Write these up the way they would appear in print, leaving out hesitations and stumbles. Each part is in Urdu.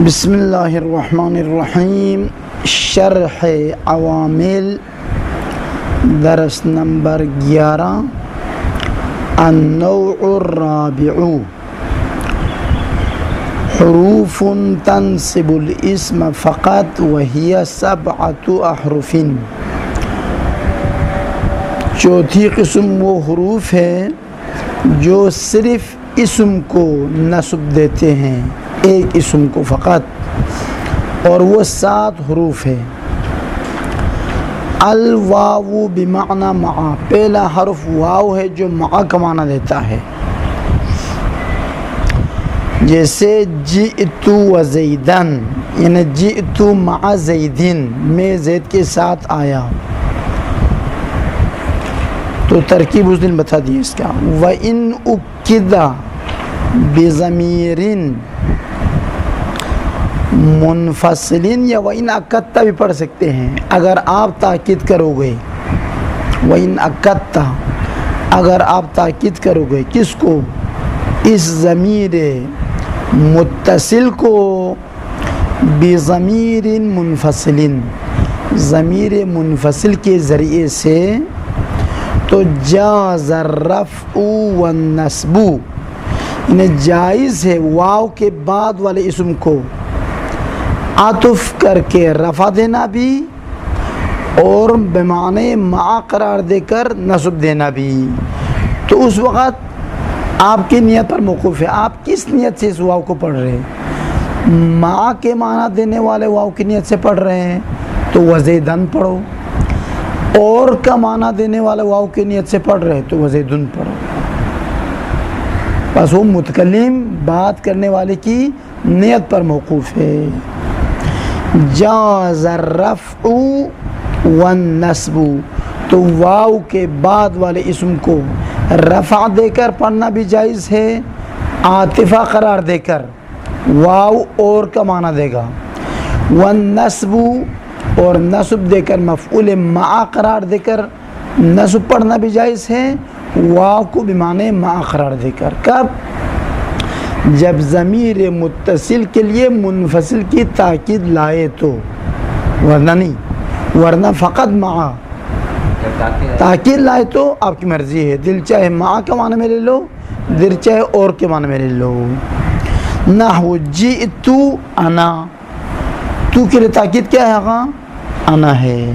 بسم اللہ الرحمن الرحیم. شرح عوامل درس نمبر 11. النوع الرابع حروف تنصب الاسم فقط وهي 7 احرف. چوتھی قسم وہ حروف ہیں جو صرف اسم کو نصب دیتے ہیں، ایک اسم کو فقط، اور وہ 7 حروف ہے. الواو بمعنی مع، پہلا حرف واو ہے جو مع کا معنی دیتا ہے، جیسے جئت و زیدن، یعنی جئت مع زیدن، میں زید کے ساتھ آیا. تو ترکیب اس دن بتا دی اس کا. وَإِنْ أُكِّدَ بِضَمِيرٍ منفصلین، یا وَإِنْ أَكَّدْتَ بھی پڑھ سکتے ہیں. اگر آپ تاکید کرو گے، وَإِنْ أَكَّدْتَ، اگر آپ تاکید کرو گے کس کو؟ اس ضمیر متصل کو، بضمیر منفصل، ضمیر منفصل کے ذریعے سے، تو جاز الرفع والنصب، یعنی جائز ہے واو کے بعد والے اسم کو عطف کر کے رفع دینا بھی، اور بمعنی مع قرار دے کر نصب دینا بھی. تو اس وقت آپ کی نیت پر موقوف ہے، آپ کس نیت سے اس واو کو پڑھ رہے ہیں. مع کے معنی دینے والے واو کی نیت سے پڑھ رہے ہیں تو وزیدن پڑھو، اور کا معنی دینے والے واو کی نیت سے پڑھ رہے ہیں تو وزیدن پڑھو. بس وہ متکلم بات کرنے والے کی نیت پر موقوف ہے. جاز الرفع والنصب، تو واو کے بعد والے اسم کو رفع دے کر پڑھنا بھی جائز ہے، عاطفہ قرار دے کر، واو اور کا معنی دے گا. والنصب، اور نصب دے کر مفعول مع قرار دے کر نصب پڑھنا بھی جائز ہے، واو کو بمعنی مع قرار دے کر. کب؟ جب ضمیر متصل کے لیے منفصل کی تاکید لائے تو، ورنہ نہیں، ورنہ فقط مع. تاکید لائے تو آپ کی مرضی ہے، دل چاہے مع کا معنی میں لے لو، دل چاہے اور کے معنی میں لے لو. نحو جئت انا، تو کے لیے تاکید کیا ہے؟ آقا انا ہے.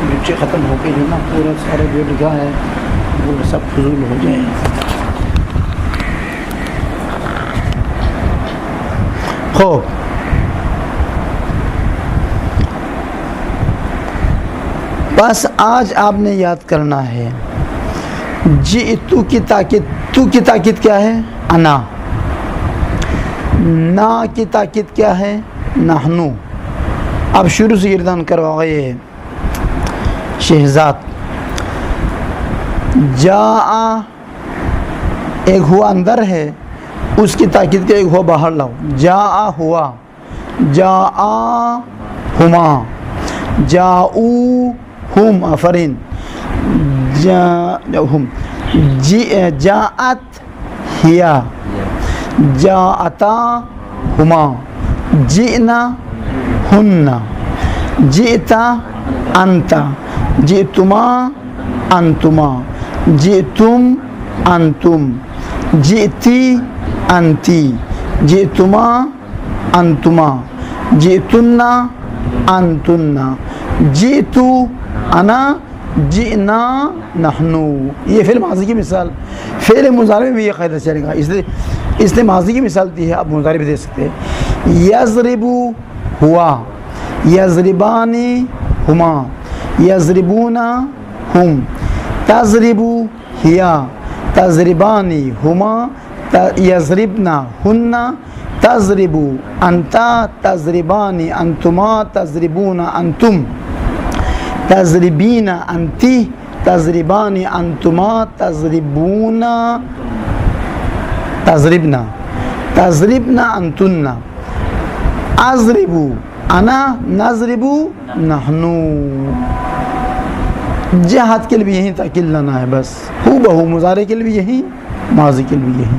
بچے ختم ہو کے جو نا پورا سارا جو لکھا ہے وہ سب فضول ہو جائے. خوب، بس آج آپ نے یاد کرنا ہے جئتو کی تاکید، تو کی تاکید کیا ہے؟ انا. نا کی تاکید کیا ہے؟ نحنو. اب شروع سے گردان کروا گئے شہزاد. جاء ایک ہوا اندر ہے، اس کی تاکید کے ایک ہوا باہر لاؤ. جاء ہوا، جاء ہما، جاؤ ہم، آفرین. جاءت ہیا، جاءتا ہما، جئنا ہن، جئتا انت، جئتما انتما، جئتم انتم، جئتی انتی، جئتما انتما، جئتنا انتنا، جئتو انا، جئنا نحنو. یہ فعل ماضی کی مثال. فعل مضارع میں بھی یہ قاعدہ چلے گا، اس نے ماضی کی مثال دی ہے، آپ مضارع بھی دے سکتے ہیں. یضرب ہوا، یضربانی ہما، یضربون ہم، تضرب ہیا، تضربانی ہما، یضربنا ہن، تضرب انتا، تضربانی انتما، تضربون انتم، تضربین انتی، تضربان انتما تضربون تضربنا تضربنا انتن اضربو انا نضربو نحنو. جہاد کے لیے بھی یہی تاکید لانا ہے بس، ہو بہو مضارع کے لیے بھی یہی، ماضی کے لیے بھی یہی.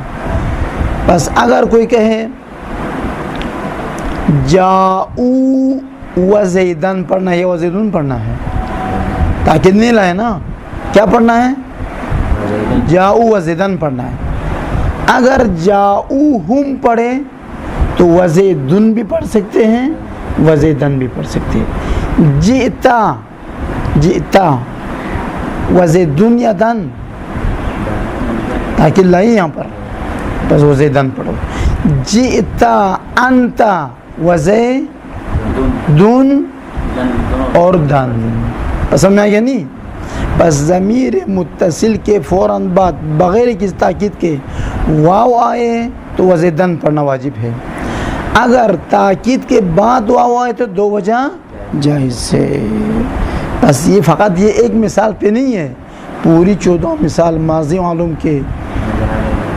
بس اگر کوئی کہے جاؤ وزیدن پڑھنا ہے یا وزیدن پڑھنا ہے، تاکید نہیں لائے نا، کیا پڑھنا ہے؟ جاؤ وزیدن پڑھنا ہے. اگر جاؤ ہم پڑھے تو وزیدن بھی پڑھ سکتے ہیں، وزیدن بھی پڑھ سکتے ہیں. جئتا جئتا وزیدن یا دن، تاکید لائی یہاں پر، بس وزیدن پڑھو. جئتا انتا وزیدن اور دن، سمجھ میں آگیا نہیں؟ بس ضمیر متصل کے فوراً بعد بغیر کسی تاکید کے واو آئے تو وزیدن پڑھنا واجب ہے. اگر تاکید کے بعد واو آئے تو دو وجہ جائز ہے. بس یہ فقط یہ ایک مثال پہ نہیں ہے، پوری 14 مثال ماضی معلوم کے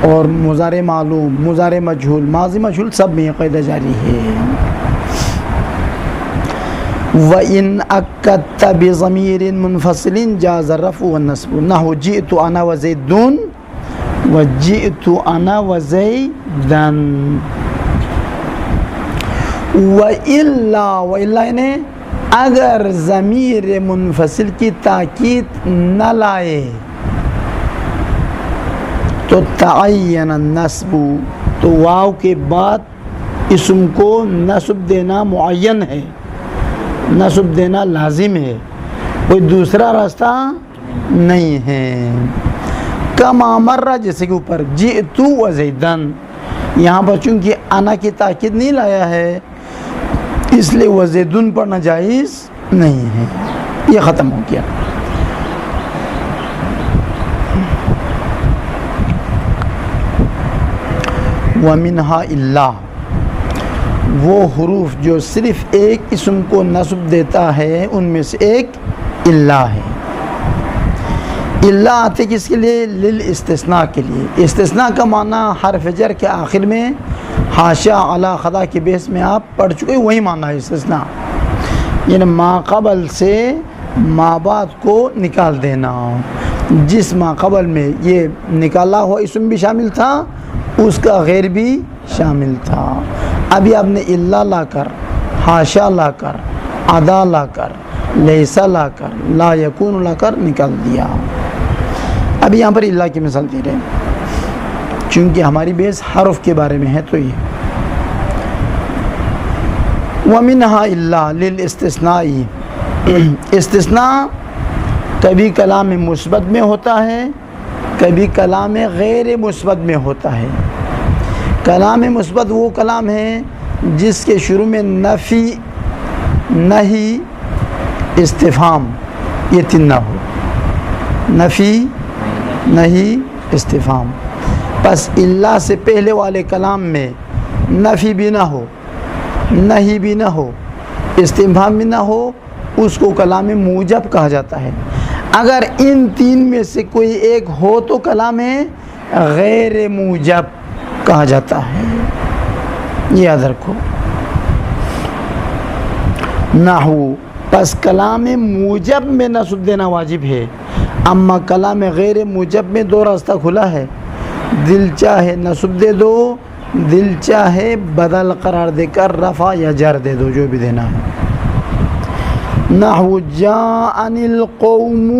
اور مضارع معلوم، مضارع مجہول، ماضی مجہول سب میں یہ قاعدہ جاری ہے. وَإِنْ أَكَّدْتَ بِضَمِيرٍ مُنْفَصِلٍ جَازَ الرَّفْعُ وَالنَّصْبُ نحو جئت أنا وزيد وجئت أنا وزيدا. وَإِلَّا یعنی اگر ضمیر منفصل کی تاکید نہ لائے تو تعین النصب، تو واو کے بعد اسم کو نصب دینا معین ہے، نصب دینا لازم ہے، کوئی دوسرا راستہ نہیں ہے. کما مر جیسے کہ اوپر جئت وزیدن، یہاں پر چونکہ انا کی تاکید نہیں لایا ہے اس لیے وزیدن پڑھنا جائز نہیں ہے. یہ ختم ہو گیا. وَمِنْهَا إِلَّا، وہ حروف جو صرف ایک اسم کو نصب دیتا ہے ان میں سے ایک الا ہے. الا آتے کس کے لیے؟ للاستثناء کے لیے. استثناء کا معنی حرف جر کے آخر میں حاشا علی خدا کے بیس میں آپ پڑھ چکے، وہی معنی ہے استثناء، یعنی ما قبل سے ما بعد کو نکال دینا. جس ما قبل میں یہ نکالا ہوا اسم بھی شامل تھا اس کا غیر بھی شامل تھا. ابھی آپ نے الا لا کر، حاشا لا کر، ادا لا کر، لیسا لا کر، لا یکون لا کر نکال دیا. ابھی یہاں پر الا کی مثال دے رہے ہیں چونکہ ہماری بیس حرف کے بارے میں ہے تو یہ. وَمِنْهَا إِلَّا لِلْإِسْتِثْنَاءِ، استثناء کبھی کلام مثبت میں ہوتا ہے، کبھی کلام غیر مثبت میں ہوتا ہے. کلام مثبت وہ کلام ہے جس کے شروع میں نفی، نہی، استفہام یہ تین نہ ہو. نفی، نہی، استفہام. پس اللہ سے پہلے والے کلام میں نفی بھی نہ ہو، نہی بھی نہ ہو، استفہام بھی نہ ہو، اس کو کلام موجب کہا جاتا ہے. اگر ان تین میں سے کوئی ایک ہو تو کلام غیر موجب کہا جاتا ہے. یہ یاد رکھو. نحو، پس کلام موجب میں نصب دینا واجب ہے، اما کلام غیر موجب میں دو راستہ کھلا ہے. دل چاہے نصب دے دو، دل چاہے بدل قرار دے کر رفع یا جر دے دو، جو بھی دینا ہے. نحو جاءنی القوم،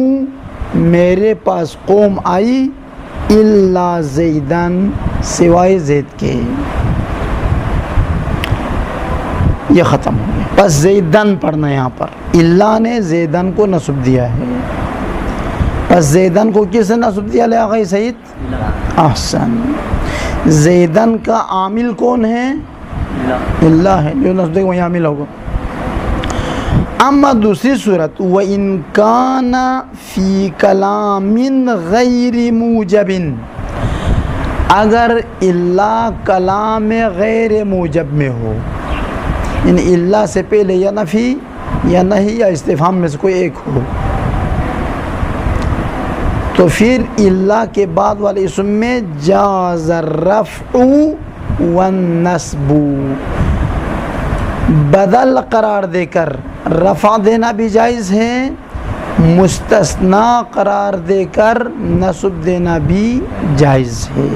میرے پاس قوم آئی، الا زیدن، سوائے زید کے. یہ ختم ہو گیا. بس زیدن پڑھنا یہاں پر، الا نے زیدن کو نصب دیا ہے. بس زیدن کو کس نے نصب دیا لے آغائی سعید؟ احسن. زیدن کا عامل کون ہے؟ اللہ ہے، جو نصب دے گا وہی عامل ہوگا. اما دوسری صورت وَإِن كَانَ فِي كَلَامٍ غَيْرِ مُوجَبٍ، اگر اللہ کلام غیر موجب میں ہو، یعنی اللہ سے پہلے یا نفی یا نہیں یا استفہام میں سے کوئی ایک ہو. تو پھر اللہ کے بعد والے اسم میں جاز الرفع والنصب، بدل قرار دے کر رفع دینا بھی جائز ہے، مستثنا قرار دے کر نصب دینا بھی جائز ہے۔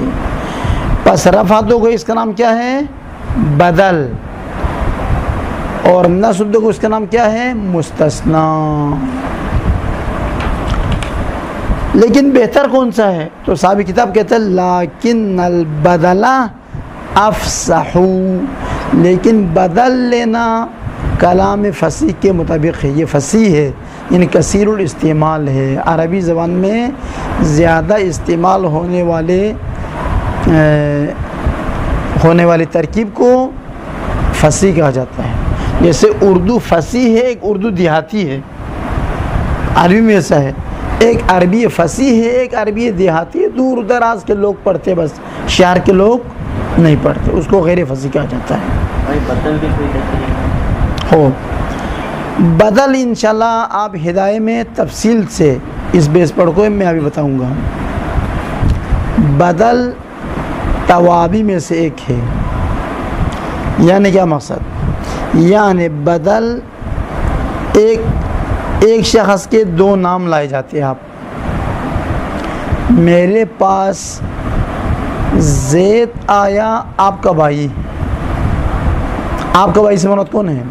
پس رفع دو گو اس کا نام کیا ہے؟ بدل، اور نصب دو گو اس کا نام کیا ہے؟ مستثنا۔ لیکن بہتر کون سا ہے؟ تو صاحب کتاب کہتا ہے لیکن البدل افصح، لیکن بدل لینا کلام فصیح کے مطابق ہے، یہ فصیح ہے، یعنی کثیر الاستعمال ہے، عربی زبان میں زیادہ استعمال ہونے والی ترکیب کو فصیح کہا جاتا ہے۔ جیسے اردو فصیح ہے، ایک اردو دیہاتی ہے، عربی میں ایسا ہے، ایک عربی فصیح ہے، ایک عربی دیہاتی ہے، دور دراز کے لوگ پڑھتے، بس شہر کے لوگ نہیں پڑھتے، اس کو غیر فصیح کہا جاتا ہے۔ بدل بھی کوئی ہو بدل انشاءاللہ آپ ہدایہ میں تفصیل سے اس بیس پڑھ کو میں ابھی بتاؤں گا۔ بدل توابی میں سے ایک ہے، یعنی کیا مقصد؟ یعنی بدل ایک شخص کے دو نام لائے جاتے ہیں۔ آپ میرے پاس زید آیا، آپ کا بھائی، آپ کا بھائی سے مراد کون ہے؟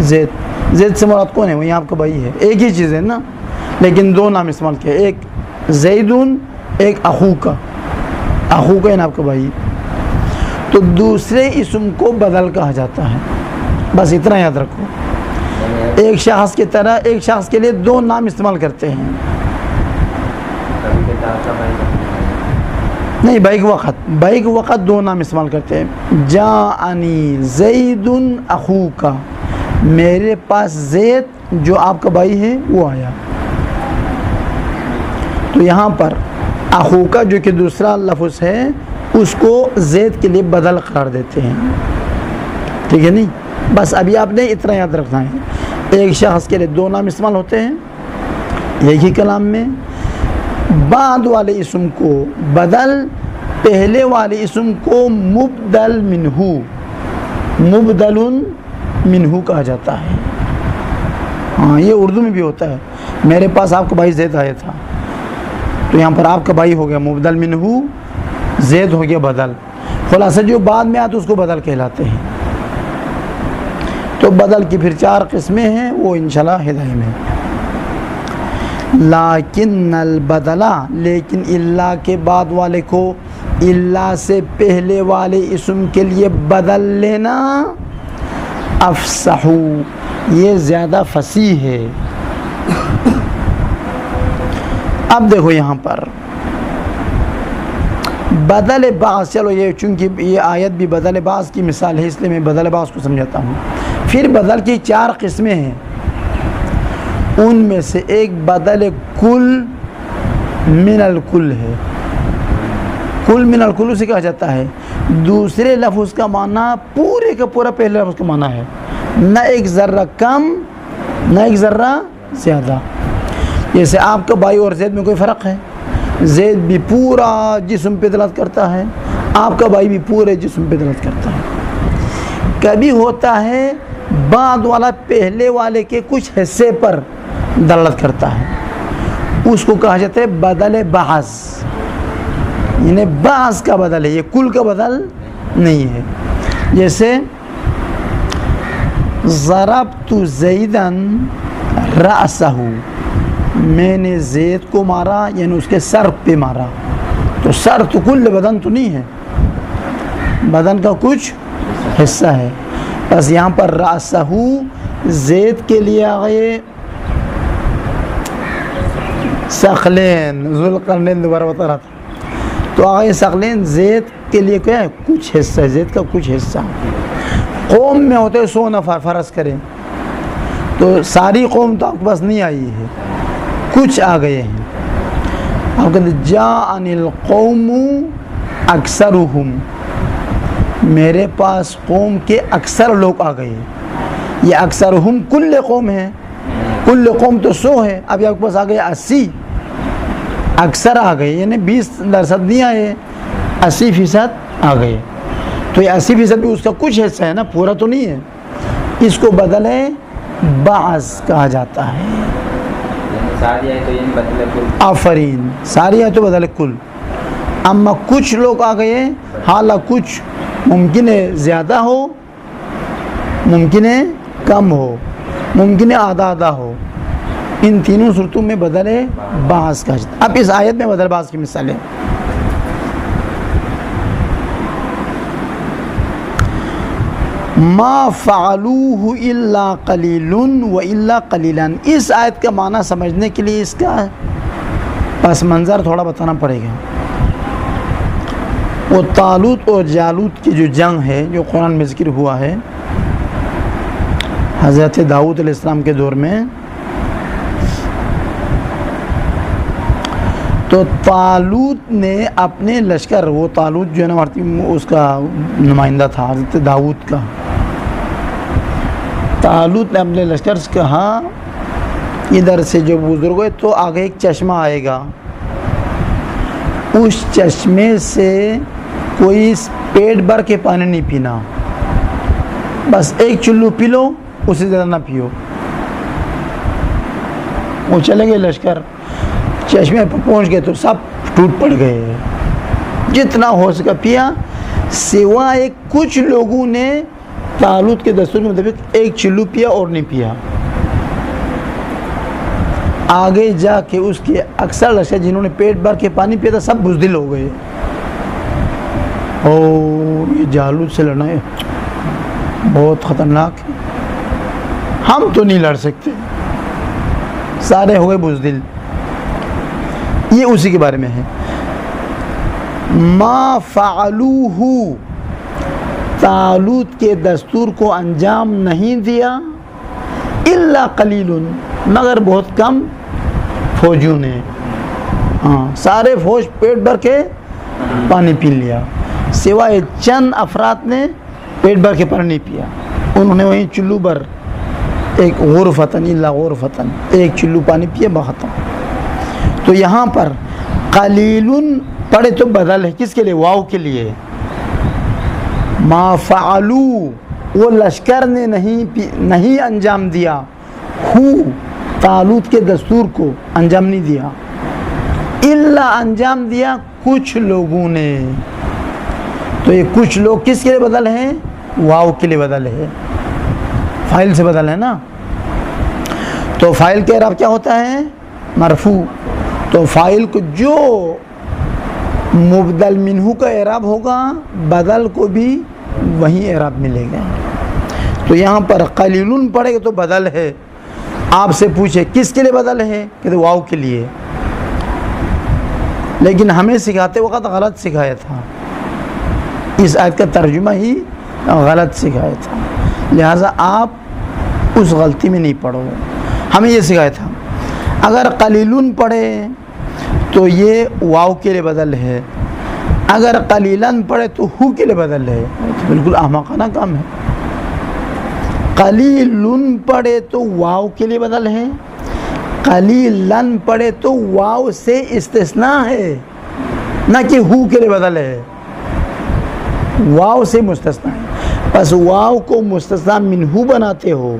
زید سے مراد کون ہے؟ وہی آپ کا بھائی ہے، ایک ہی چیز ہے نا، لیکن دو نام استعمال کیا، ایک زیدن، ایک اخوکا، اخوکا ہے آپ کا بھائی، تو دوسرے اسم کو بدل کہا جاتا ہے۔ بس اتنا یاد رکھو، ایک شخص کی طرح ایک شخص کے لیے دو نام استعمال کرتے ہیں، نہیں بھائی کے وقت دو نام استعمال کرتے ہیں۔ جاءنی زید اخوکا، میرے پاس زید جو آپ کا بھائی ہے وہ آیا۔ تو یہاں پر اخوکا جو کہ دوسرا لفظ ہے اس کو زید کے لیے بدل قرار دیتے ہیں، ٹھیک ہے نہیں؟ بس ابھی آپ نے اتنا یاد رکھنا ہے، ایک شخص کے لیے دو نام استعمال ہوتے ہیں ایک ہی کلام میں، بعد والے اسم کو بدل، پہلے والے اسم کو مبدل منہو کہا جاتا ہے۔ ہاں یہ اردو میں بھی ہوتا ہے، میرے پاس آپ کا بھائی زید آیا تھا، تو یہاں پر آپ کا بھائی ہو گیا مبدل منہو، زید ہو گیا بدل، خلاصہ جو بعد میں آتے اس کو بدل کہلاتے ہیں۔ تو بدل کی پھر چار قسمیں ہیں، وہ انشاءاللہ ہدایہ میں۔ لیکن البدلا، لیکن اللہ کے بعد والے کو اللہ سے پہلے والے اسم کے لیے بدل لینا افصح، یہ زیادہ فصیح ہے۔ اب دیکھو یہاں پر بدل بعض، چلو یہ چونکہ یہ آیت بھی بدل بعض کی مثال ہے اس لیے میں بدل بعض کو سمجھاتا ہوں۔ پھر بدل کی چار قسمیں ہیں، ان میں سے ایک بدل کل من الکل ہے، کل من الکل اسے کہا جاتا ہے، دوسرے لفظ کا معنی پورے کا پورا پہلے لفظ کا معنی ہے، نہ ایک ذرہ کم نہ ایک ذرہ زیادہ۔ جیسے آپ کا بھائی اور زید میں کوئی فرق ہے؟ زید بھی پورا جسم پہ دلالت کرتا ہے، آپ کا بھائی بھی پورے جسم پہ دلالت کرتا ہے۔ کبھی ہوتا ہے بعد والا پہلے والے کے کچھ حصے پر دلالت کرتا ہے، اس کو کہا جاتا ہے بدل بعض، یعنی بعض کا بدل ہے، یہ کل کا بدل نہیں ہے۔ جیسے ضربت زیدن رأسہ، میں نے زید کو مارا، یعنی اس کے سر پہ مارا، تو سر تو کل بدن تو نہیں ہے، بدن کا کچھ حصہ ہے۔ بس یہاں پر رأسہ زید کے لیے آگئے ثقلین، ذوالقرنین دوبارہ بتا رہا تھا، تو آگئے ثقلین، زید کے لیے کیا ہے؟ کچھ حصہ ہے، زید کا کچھ حصہ۔ قوم میں ہوتے 100 نفر فرض کریں، تو ساری قوم تو آپ کے پاس نہیں آئی ہے، کچھ آ گئے ہیں۔ آپ کہتے ہیں جاءنی القوم اکثرہم، میرے پاس قوم کے اکثر لوگ آ گئے، یہ اکثرہم کل قوم ہے، کل قوم تو 100 ہے، ابھی آپ کے پاس آ گئے 80، اکثر آ گئے، یعنی 20% نہیں آئے، 80% آ گئے، تو یہ 80% بھی اس کا کچھ حصہ ہے نا، پورا تو نہیں ہے، اس کو بدل بعض کہا جاتا ہے۔ ساری آئے تو یہ بدل کل، آفرین، ساری آئے تو بدل کل، اما کچھ لوگ آ گئے، حالانکہ کچھ ممکن ہے زیادہ ہو، ممکن ہے کم ہو، ممکن ہے آدھا آدھا ہو، ان تینوں صورتوں میں بدل بعض کا جاتا ہے۔ اب اس آیت میں بدل بعض کی مثالیں، ما فعلوه الا قلیل و الا قلیلا، اس آیت کا معنی سمجھنے کے لیے اس کا پس منظر تھوڑا بتانا پڑے گا۔ وہ طالوت اور جالوت کی جو جنگ ہے جو قرآن میں ذکر ہوا ہے حضرت داؤد علیہ السلام کے دور میں، تو طالوت نے اپنے لشکر، وہ طالوت جو ہے نا اس کا نمائندہ تھا حضرت داؤد کا، طالوت نے اپنے لشکر سے کہا ادھر سے جو بزرگ ہے تو آگے ایک چشمہ آئے گا، اس چشمے سے کوئی پیٹ بھر کے پانی نہیں پینا، بس ایک چلو پی لو، اس سے زیادہ نہ پیو۔ وہ چلے گئے لشکر، چشمے پر پہنچ گئے تو سب ٹوٹ پڑ گئے، جتنا ہو سکا پیا، سوائے کچھ لوگوں نے طالوت کے دستور کے مطابق ایک چلو پیا اور نہیں پیا۔ آگے جا کے اس کے اکثر لشکر جنہوں نے پیٹ بھر کے پانی پیا تھا سب بزدل ہو گئے، اور یہ جالوت سے لڑنا ہے بہت خطرناک ہے، ہم تو نہیں لڑ سکتے، سارے ہو گئے بزدل۔ یہ اسی کے بارے میں ہے، ما فعلوہ، طالوت کے دستور کو انجام نہیں دیا، الا قلیل، مگر بہت کم فوجیوں نے، سارے فوج پیٹ بھر کے پانی پی لیا، سوائے چند افراد نے پیٹ بھر کے پانی نہیں پیا، انہوں نے وہیں چلو بھر، ایک غرفتن الا غرفتن، ایک چلو پانی پیا، بختم۔ تو یہاں پر قلیل پڑھے تو بدل ہے، کس کے لیے؟ واو کے لیے۔ ما فعلو، وہ لشکر نے نہیں انجام دیا، ہو طالوت کے دستور کو انجام نہیں دیا، الا انجام دیا کچھ لوگوں نے۔ تو یہ کچھ لوگ کس کے لیے بدل ہے؟ واو کے لیے بدل ہے، فاعل سے بدل ہے نا، تو فاعل کا اعراب کیا ہوتا ہے؟ مرفوع، تو فاعل کو جو مبدل منہ کا اعراب ہوگا بدل کو بھی وہی اعراب ملے گا۔ تو یہاں پر قلیل پڑھے گا تو بدل ہے، آپ سے پوچھے کس کے لیے بدل ہے، کہ واو کے لیے، لیکن ہمیں سکھاتے وقت غلط سکھایا تھا، اس آیت کا ترجمہ ہی غلط سکھایا تھا، لہٰذا آپ اس غلطی میں نہیں پڑھو، ہمیں یہ سکھایا تھا اگر قلیل پڑھے تو یہ واو کے لیے بدل ہے، اگر قلیلاً پڑھے تو ہو کے لیے بدل ہے، بالکل احمقانہ کام ہے۔ قلیل پڑھے تو واو کے لیے بدل ہے، قلیلاً پڑھے تو واو سے استثناء ہے، نہ کہ ہو کے لیے بدل ہے، واو سے مستثنیٰ ہے، پس واو کو مستثنیٰ منہو بناتے ہو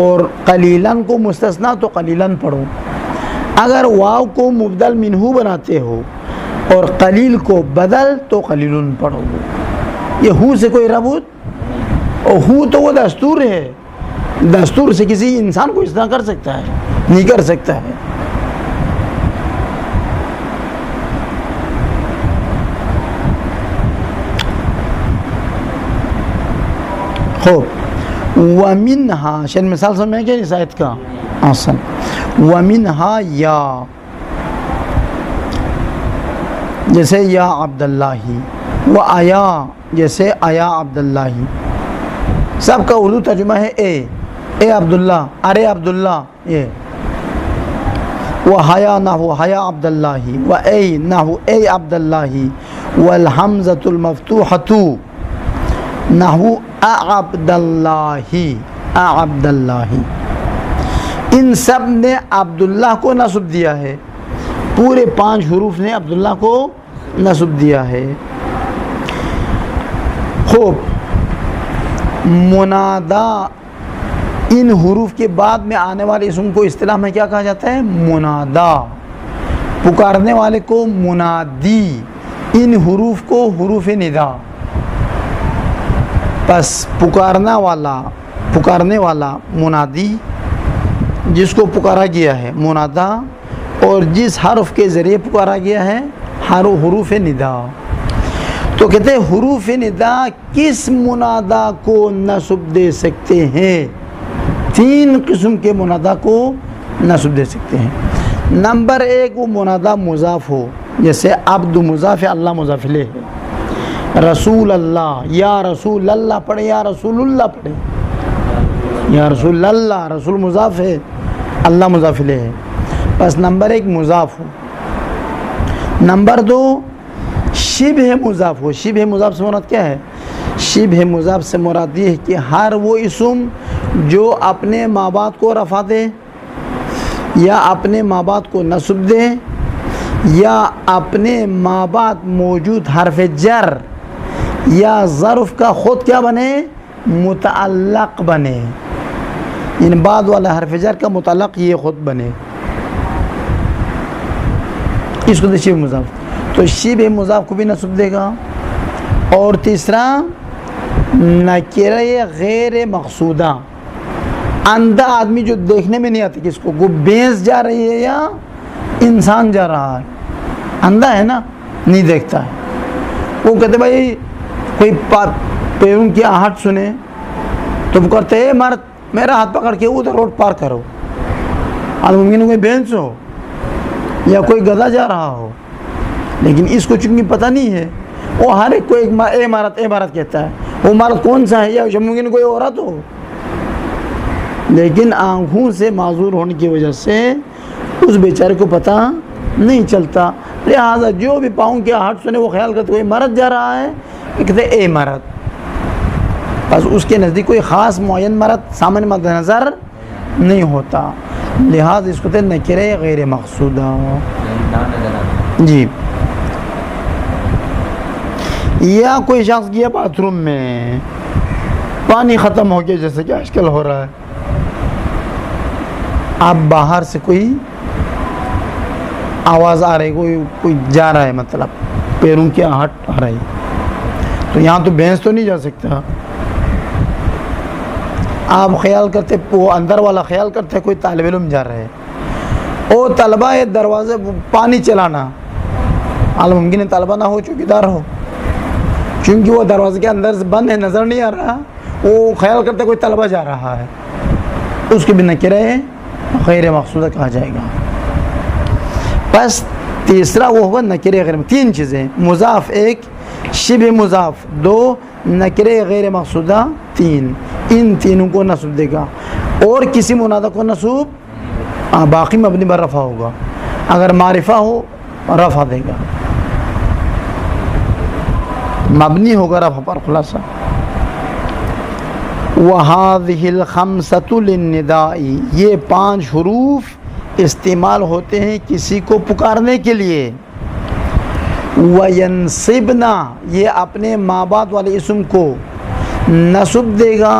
اور قلیلاً کو مستثنیٰ تو قلیلاً پڑھو، اگر واو کو مبدل منہو بناتے ہو اور قلیل کو بدل تو قلیل پڑھو۔ یہ ہو سے کوئی ربط، اور ہو تو وہ دستور ہے، دستور سے کسی انسان کو استثناء کر سکتا ہے؟ نہیں کر سکتا ہے۔ خوب، وَمِنْهَا، شاید مثال سمجھ میں کیا اس آیت کا؟ آسان، وَمِنْهَا یا، جیسے یا عبداللہ، وَآیا، جیسے آیا عبداللہ، سب کا اردو ترجمہ ہے اے عبداللہ، ارے عبداللہ، یہ وَحَيَا نحو حَيَا عبداللہ، وَأَيْ نحو اے عبداللہ، وَالْحَمْزَةُ الْمَفْتُوحَةُ نحو عبداللہ، عبداللہ، ان سب نے عبداللہ کو نصب دیا ہے، پورے 5 حروف نے عبداللہ کو نصب دیا ہے۔ خوب، منادا ان حروف کے بعد میں آنے والے اسم کو اصطلاح میں کیا کہا جاتا ہے؟ منادا۔ پکارنے والے کو منادی، ان حروف کو حروف ندا۔ پس پکارنے والا منادی، جس کو پکارا گیا ہے منادا، اور جس حرف کے ذریعے پکارا گیا ہے حروف ندا۔ تو کہتے ہیں حروف ندا کس منادا کو نصب دے سکتے ہیں؟ 3 قسم کے منادا کو نصب دے سکتے ہیں۔ نمبر 1، وہ منادا مضاف ہو، جیسے عبد مضاف ہے، اللہ مضاف الیہ ہے۔ رسول اللہ، یا رسول اللہ پڑھے، یا رسول اللہ پڑھے، یا رسول اللہ، رسول مضاف ہے، اللہ مضاف الیہ ہے۔ بس نمبر 1 مضاف ہو۔ نمبر 2 شبہ مضاف ہو۔ شبہ مضاف سے مراد کیا ہے؟ شبہ مضاف سے مراد یہ ہے کہ ہر وہ اسم جو اپنے ماں باپ کو رفع دے، یا اپنے ماں باپ کو نصب دے، یا اپنے ماں باپ موجود حرف جر یا ظرف کا خود کیا بنے؟ متعلق بنے، ان بعد والا حرف جر کا متعلق یہ خود بنے، اس کو شبہ مضاف۔ تو شبہ مضاف کو بھی نصب دے گا۔ اور تیسرا نکرہ غیر مقصودہ، اندھا آدمی جو دیکھنے میں نہیں آتی کس کو، وہ بھینس جا رہی ہے یا انسان جا رہا ہے، اندھا ہے نا، نہیں دیکھتا ہے، وہ کہتے بھائی کوئی پیروں کی آہٹ سنے تو وہ کرتے ہیں مرد میرا ہاتھ پکڑ کے ادھر روڈ پار کرو، آج ممکن ہے کوئی بھینس ہو یا کوئی گدھا جا رہا ہو، لیکن اس کو چونکہ پتہ نہیں ہے، وہ ہر ایک کو ایک اے مرد کہتا ہے، وہ مرد کون سا ہے، یا ممکن کوئی عورت ہو، لیکن آنکھوں سے معذور ہونے کی وجہ سے اس بیچارے کو پتہ نہیں چلتا، لہٰذا جو بھی پاؤں کے ہاتھ سنے وہ خیال کرتے کوئی مرد جا رہا ہے، کہتے اے مرد، بس اس کے نزدیک کوئی خاص معین مرد سامنے مد نظر نہیں ہوتا، لہٰذا اس کو کہتے ہیں نکرہ غیر مقصودہ۔ جی، یا کوئی شخص گیا باتھ روم میں، پانی ختم ہو گیا، جیسے کہ آج کل ہو رہا ہے، اب باہر سے کوئی آواز آ رہی، کوئی جا رہا ہے، مطلب پیروں کی آہٹ آ رہی، تو یہاں تو بھینس تو نہیں جا سکتا، آپ خیال کرتے، وہ اندر والا خیال کرتے کوئی طالب علم جا رہے ہیں، او طلبہ دروازے پانی چلانا، عالم ممکن ہے طلبہ نہ ہو، چوکیدار ہو، چونکہ وہ دروازے کے اندر سے بند ہے، نظر نہیں آ رہا، وہ خیال کرتے کوئی طلبہ جا رہا ہے، اس کے بھی نکرہ غیر مقصودہ کہا جائے گا۔ بس تیسرا وہ ہوگا نکرہ غیر مقصودہ۔ 3 چیزیں، مضاف 1، شبہ مضاف 2، نکرہ غیر مقصودہ 3، ان تینوں کو نصب دے گا، اور کسی منادہ کو نصب باقی مبنی پر رفع ہوگا، اگر معرفہ ہو رفع دے گا، مبنی ہوگا رفع پر۔ خلاصہ وَهَذِهِ الْخَمْسَةُ لِلنِّدَاءِ، یہ 5 حروف استعمال ہوتے ہیں کسی کو پکارنے کے لیے۔ وَيَنْصِبْنَا، یہ اپنے ماں باپ والے اسم کو نصب دے گا،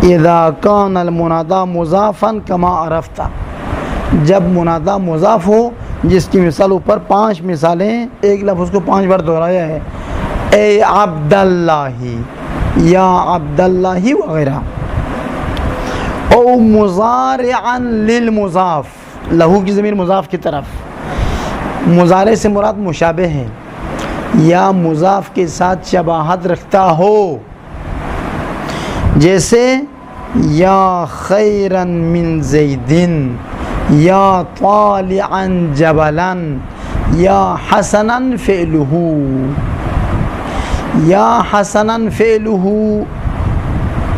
اِذَا كَانَ الْمُنَادَى مُضَافًا كَمَا عَرَفْتَ، جب منادہ مضاف ہو، جس کی مثال اوپر 5 مثالیں، ایک لفظ کو 5 بار دہرایا ہے، اے عبداللہ، یا عبداللہ وغیرہ، او مضارعا للمضاف، لہو کی ضمیر مضاف کی طرف، مضارع سے مراد مشابہ ہے، یا مضاف کے ساتھ شباہت رکھتا ہو، جیسے یا خیرا من زیدن، یا طالعا جبلا، یا حسنا فعلہ، یا حسنا فعلہ،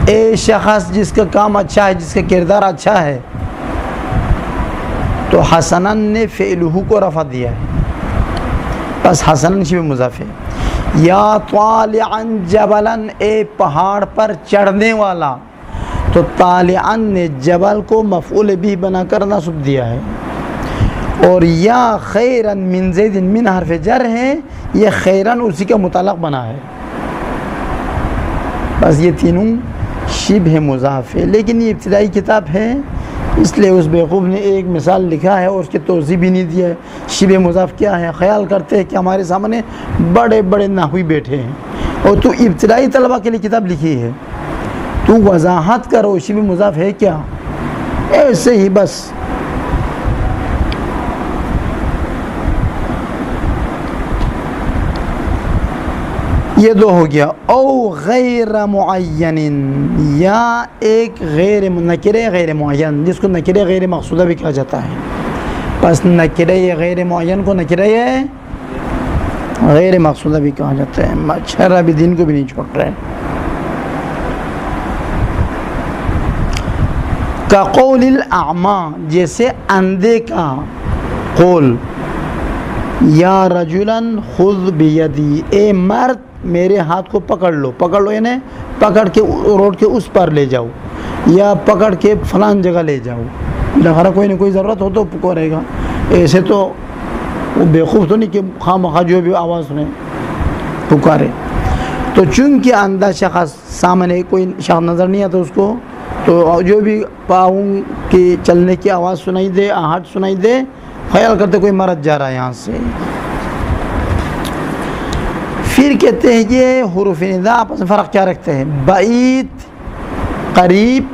اے شخص جس کا کام اچھا ہے، جس کا کردار اچھا ہے، تو حسنا نے فعلہ کو رفع دیا ہے، بس حسنا شبہ مضاف ہے۔ یا طالعا جبلا، اے پہاڑ پر چڑھنے والا، تو طالعا نے جبل کو مفعول بھی بنا کر نصب دیا ہے۔ اور یا خیرن من زید من حرف جر ہے، یہ خیرن اسی کا متعلق بنا ہے، بس یہ تینوں شبہ مضاف ہے، لیکن یہ ابتدائی کتاب ہے اس لیے اس بیوقوف نے ایک مثال لکھا ہے اور اس کی توضیح بھی نہیں دی ہے شبہ مضاف کیا ہے۔ خیال کرتے ہیں کہ ہمارے سامنے بڑے بڑے نحوی بیٹھے ہیں اور تو ابتدائی طلبہ کے لیے کتاب لکھی ہے، تو وضاحت کرو شبہ مضاف ہے کیا، ایسے ہی بس۔ یہ دو ہو گیا۔ او غیر معین، یا ایک غیر نکرے غیر معین، جس کو نکرے غیر مقصودہ بھی کہا جاتا ہے، بس نکرے غیر معین کو نکرے غیر مقصودہ بھی کہا جاتا ہے۔ مچھر ابھی دن کو بھی نہیں چھوڑ رہے۔ کا قول الاعمى، جیسے اندھے کا قول، یا رجلن خذ بیدی، اے مرد میرے ہاتھ کو پکڑ لو یعنی پکڑ کے روڈ کے اس پر لے جاؤ، یا پکڑ کے فلان جگہ لے جاؤ، لہذا کوئی نہ کوئی ضرورت ہو تو پکڑے گا، ایسے تو وہ بیوقوف تو نہیں کہ خواہ جو بھی آواز سنے پکارے۔ تو چونکہ اندھا شخص سامنے کوئی شخص نظر نہیں آتا اس کو، تو جو بھی پاؤں کی چلنے کی آواز سنائی دے، آہٹ سنائی دے، خیال کرتے کوئی مرد جا رہا ہے یہاں سے۔ پھر کہتے ہیں یہ حروف ندا آپس میں فرق کیا رکھتے ہیں؟ بعید، قریب،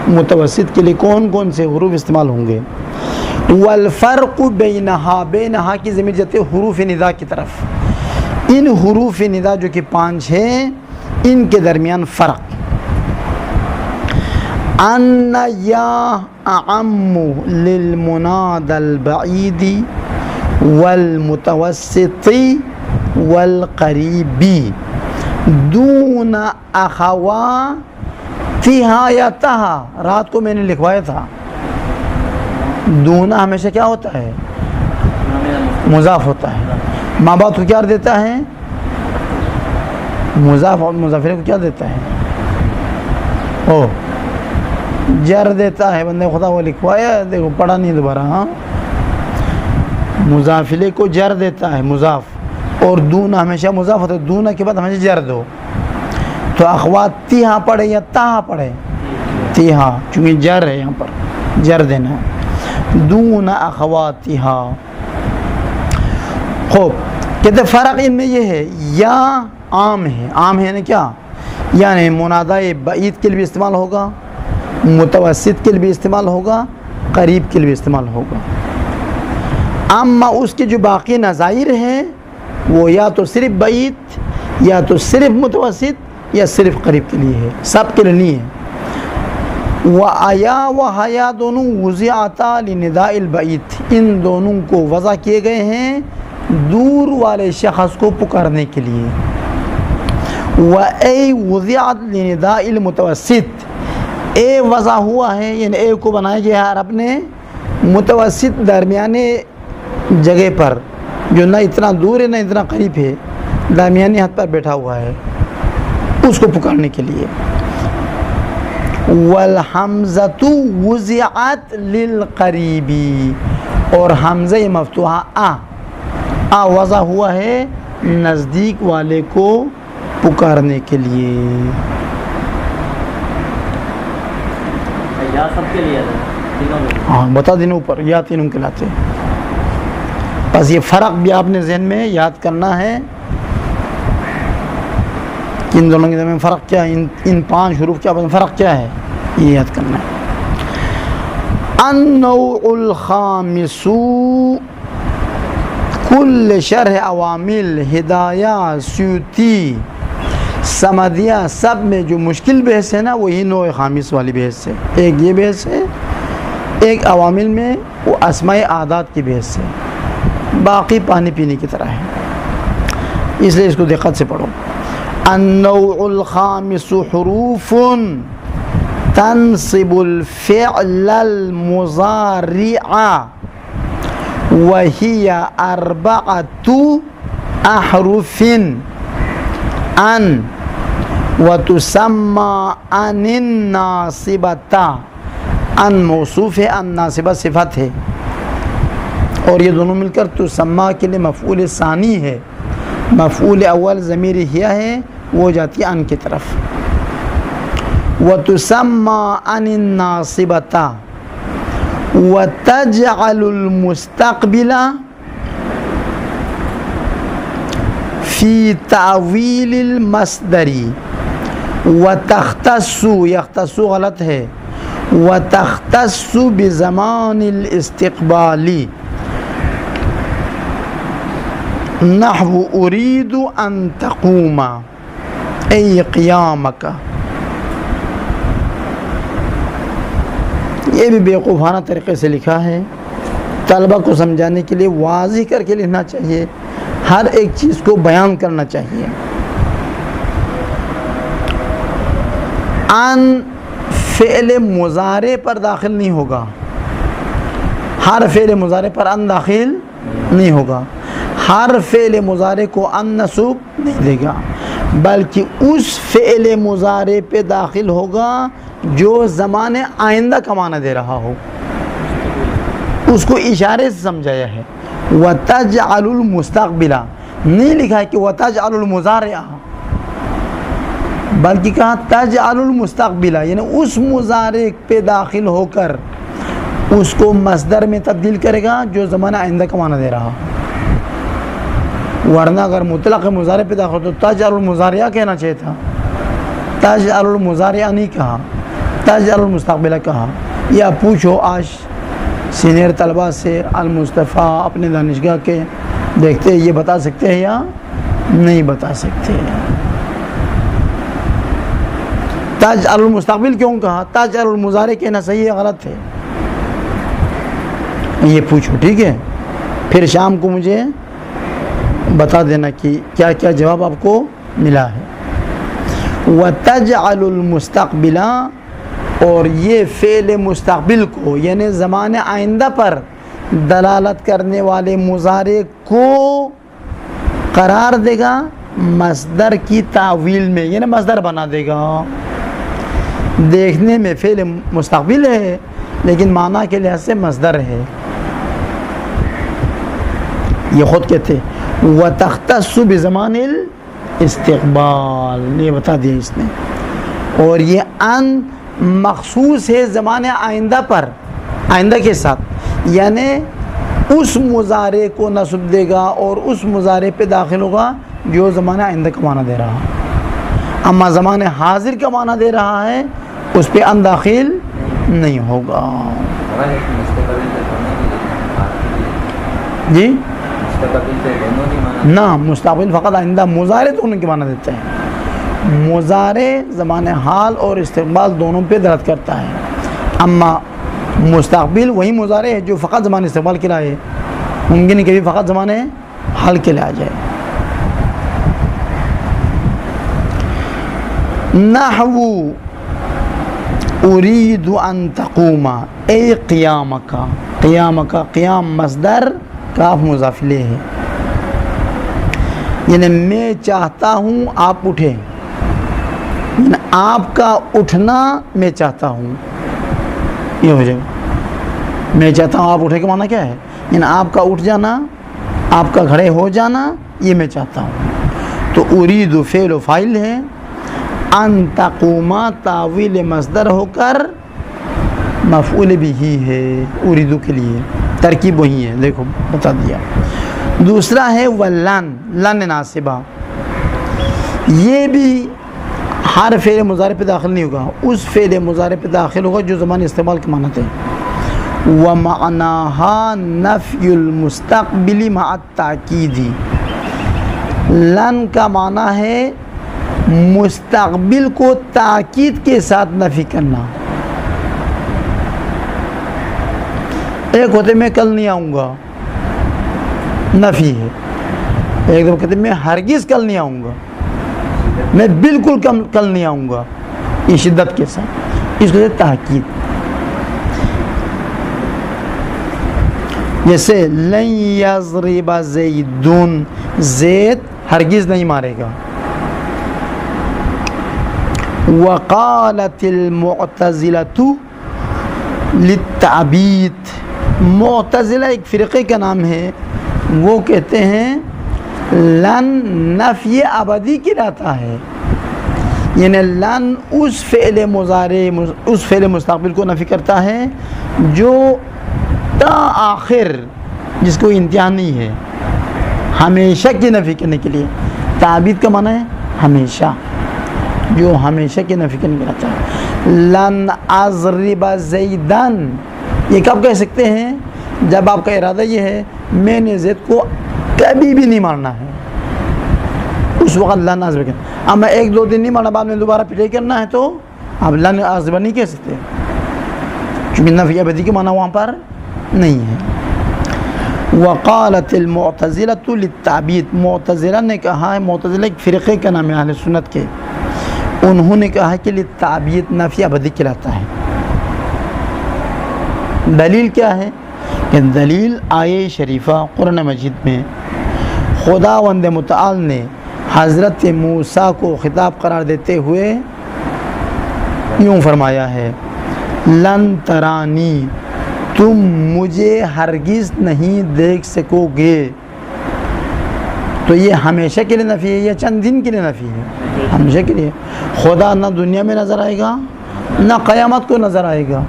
متوسط کے لیے کون کون سے حروف استعمال ہوں گے؟ والفرق بینہا، بینہا کی ضمیر جاتے حروف ندا کی طرف، ان حروف ندا جو کہ 5 ہیں ان کے درمیان فرق۔ ان یا اعم للمناد البعید والمتوسط والقریبی دون اخواتہا یا تہا، رات کو میں نے لکھوایا تھا، دون ہمیشہ کیا ہوتا ہے؟ مضاف ہوتا ہے۔ ماں باپ کو کیا دیتا ہے؟ مضاف، اور مضافر کو کیا دیتا ہے؟ او جر دیتا ہے، بندے خدا وہ لکھوایا دیکھو پڑھا نہیں دوبارہ، ہاں مضافلے کو جر دیتا ہے مضاف، اور دون ہمیشہ مضاف ہوتا ہے، دون کے بعد ہمیشہ جر دو، تو اخوات تیہا پڑھے یا تاہا پڑھے؟ تیہا، چونکہ جر ہے یہاں پر جر دینا ہے، دون اخواتہا۔ خوب، کہتے فرق ان میں یہ ہے، یا عام ہے، عام ہے یعنی کیا؟ یعنی منادائے بعید کے لیے بھی استعمال ہوگا، متوسط کے لیے بھی استعمال ہوگا، قریب کے لیے بھی استعمال ہوگا۔ اما اس کے جو باقی نظائر ہیں وہ یا تو صرف بعید، یا تو صرف متوسط، یا صرف قریب کے لیے ہے، سب کے لیے نہیں ہے۔ وَآیا وَحَیا دونوں وضعتا لنداء البعید، ان دونوں کو وضع کیے گئے ہیں دور والے شخص کو پکارنے کے لیے۔ وَأَي وضعت لنداء المتوسط، اے وضع ہوا ہے یعنی اے کو بنایا گیا ہے عرب نے متوسط درمیانے جگہ پر، جو نہ اتنا دور ہے نہ اتنا قریب ہے، درمیانی حد پر بیٹھا ہوا ہے، اس کو پکارنے کے لیے۔ والحمزۃ وضعت للقریب، اور حمزہ مفتوحہ آ وضع ہوا ہے نزدیک والے کو پکارنے کے لیے۔ یا سب کے لیے ہاں بتا دینوں پر یا تینوں کے لاتے، بس یہ فرق بھی آپ نے ذہن میں یاد کرنا ہے کہ ان دونوں کے درمیان فرق کیا ہے، ان 5 حروف کے آپس میں فرق کیا ہے، یہ یاد کرنا ہے۔ النوع الخامس کل شرح عوامل ہدایہ سیوطی سمدیہ سب میں جو مشکل بحث ہے نا وہی نوع خامس والی بحث ہے، ایک یہ بحث ہے، ایک عوامل میں وہ اسماء اعداد کی بحث ہے، باقی پانی پینے کی طرح ہے، اس لیے اس کو دقت سے پڑھو۔ النوع الخامس حروف تنصب الفعل المضارع وهي 4 أحرف ان وتسمى ان الناصبة، ان موصوف ہے، ان ناصبہ صفت ہے، اور یہ دونوں مل کر تسمّا کے لیے مفعول ثانی ہے. مفعول اول ضمیر ہیا ہے, وہ جاتی ہے ان کی طرف. وتسمّى ان الناصبة وتجعل المستقبل في تعویل المصدر وتختص, یختص غلط ہے, وتختص بزمان الاستقبال نحو اريد ان تقوم ای قیامک. یہ بھی بیوقوفانہ طریقے سے لکھا ہے. طلبہ کو سمجھانے کے لیے واضح کر کے لکھنا چاہیے, ہر ایک چیز کو بیان کرنا چاہیے. ان فعل مضارع پر داخل نہیں ہوگا, ہر فعل مضارع پر ان داخل نہیں ہوگا, ہر فعل مضارع کو ان نصب نہیں دے گا, بلکہ اس فعل مضارع پہ داخل ہوگا جو زمان آئندہ کا معنی دے رہا ہو. اس کو اشارے سے سمجھایا ہے. وَتَجْعَلُ الْمُسْتَقْبِلَ نہیں لکھا ہے کہ وَتَجْعَلُ الْمُضَارِعَ, بلکہ کہا تَجْعَلُ الْمُسْتَقْبِلَ, یعنی اس مضارع پہ داخل ہو کر اس کو مصدر میں تبدیل کرے گا جو زمانہ آئندہ کا معنی دے رہا. ورنہ اگر مطلق مضارع پہ داخل تو تَجْعَلُ الْمُضَارِعَ کہنا چاہیے تھا, تَجْعَلُ الْمُضَارِعَ نہیں کہا, تَجْعَلُ الْمُسْتَقْبِلَ کہا. یا پوچھو آج سینئر طلبہ سے المصطفیٰ اپنے دانشگاہ کے, دیکھتے یہ بتا سکتے ہیں یا نہیں بتا سکتے. تجعل المستقبل کیوں کہا, تجعل المضارع کہنا صحیح ہے غلط ہے, یہ پوچھو, ٹھیک ہے. پھر شام کو مجھے بتا دینا کہ کیا کیا جواب آپ کو ملا ہے. وَتَجْعَلُ الْمُسْتَقْبِلَ, اور یہ فعل مستقبل کو یعنی زمان آئندہ پر دلالت کرنے والے مضارع کو قرار دے گا مصدر کی تعویل میں, یعنی مصدر بنا دے گا. دیکھنے میں فعل مستقبل ہے لیکن معنی کے لحاظ سے مصدر ہے. یہ خود کہتے وَتَخْتَصُّ بِزَمَانِ الْاِسْتِقْبَالِ, یہ بتا دیا اس نے. اور یہ ان مخصوص ہے زمان آئندہ پر, آئندہ کے ساتھ, یعنی اس مضارع کو نصب دے گا اور اس مضارع پہ داخل ہوگا جو زمانہ آئندہ کا معنی دے رہا. اما زمان حاضر کا معنی دے رہا ہے اس پہ ان داخل نہیں ہوگا. جی نہ, مستقبل فقط آئندہ, مضارع تو ان کے معنی دیتے ہیں. مضارع زمان حال اور استقبال دونوں پہ دلالت کرتا ہے, اما مستقبل وہی مضارع ہے جو فقط زمان استقبال کے لائے, ممکن ہے کہ بھی فقط زمان حال کے لئے آ جائے. نحو اريد ان تقوم ای قیامک, قیامک, قیام مصدر, کاف مضاف الیہ ہے, یعنی میں چاہتا ہوں آپ اٹھیں, یعنی آپ کا اٹھنا میں چاہتا ہوں, یہ ہو جائے گا. میں چاہتا ہوں آپ اٹھے کا معنی کیا ہے, یعنی آپ کا اٹھ جانا, آپ کا کھڑے ہو جانا, یہ میں چاہتا ہوں. تو اريد فعل و فاعل ہے, ان تقوم تعویل مصدر ہو کر مفعول بھی ہے اريد کے لیے, ترکیب وہی ہے, دیکھو بتا دیا. دوسرا ہے ولن, لن ناصبہ, یہ بھی ہر فعل مضارع پہ داخل نہیں ہوگا, اس فعل مضارع پہ داخل ہوگا جو زمان استعمال کے معنی تھے. وَمَعْنَاهَا نَفْيُ الْمُسْتَقْبِلِ مَعَ التَّأْكِيدِ, لن کا معنی ہے مستقبل کو تاکید کے ساتھ نفی کرنا. ایک ہوتے میں کل نہیں آؤں گا, نفی ہے. ایک دفعہ کہتے میں ہرگز کل نہیں آؤں گا, میں بالکل کل نہیں آؤں گا, یہ شدت کے ساتھ, اس کو کہتے تاکید. جیسے لن یضرب زیدون, زید ہرگز نہیں مارے گا. وقالت المعتزلة للتعبید, معتزلہ ایک فرقے کا نام ہے، وہ کہتے ہیں لن نفی ابدی کہلاتا ہے، یعنی لن اس فعل مضارع اس فعل مستقبل کو نفی کرتا ہے جو تا آخر جس کو انتہا نہیں ہے، ہمیشہ کی نفی کرنے کے لیے۔ تعبید کا معنی ہے ہمیشہ، جو ہمیشہ کی نفی کرنے کے لیے آتا ہے۔ لن اضرب زیدن، یہ کب کہہ سکتے ہیں؟ جب آپ کا ارادہ یہ ہے میں نے زید کو کبھی بھی نہیں مارنا ہے، اس وقت لن اضرب۔ اب میں ایک دو دن نہیں مارنا، بعد میں دوبارہ پلے کرنا ہے تو اب لن اضرب نہیں کہہ سکتے، کیونکہ نفی ابدی کے معنی وہاں پر نہیں ہے۔ وقالت المعتزلۃ للتعبید، معتزلہ نے کہا ہے، معتزلہ ایک فرقے کا نام ہے اہل سنت کے، انہوں نے کہا ہے کہ للتعبید نفی ابدی کہلاتا ہے۔ دلیل کیا ہے؟ کہ دلیل آیہ شریفہ قرآن مجید میں خداوند متعال نے حضرت موسیٰ کو خطاب قرار دیتے ہوئے یوں فرمایا ہے، لن ترانی، تم مجھے ہرگز نہیں دیکھ سکو گے۔ تو یہ ہمیشہ کے لیے نفی ہے یا چند دن کے لیے نفی ہے؟ ہمیشہ کے لیے۔ خدا نہ دنیا میں نظر آئے گا نہ قیامت کو نظر آئے گا۔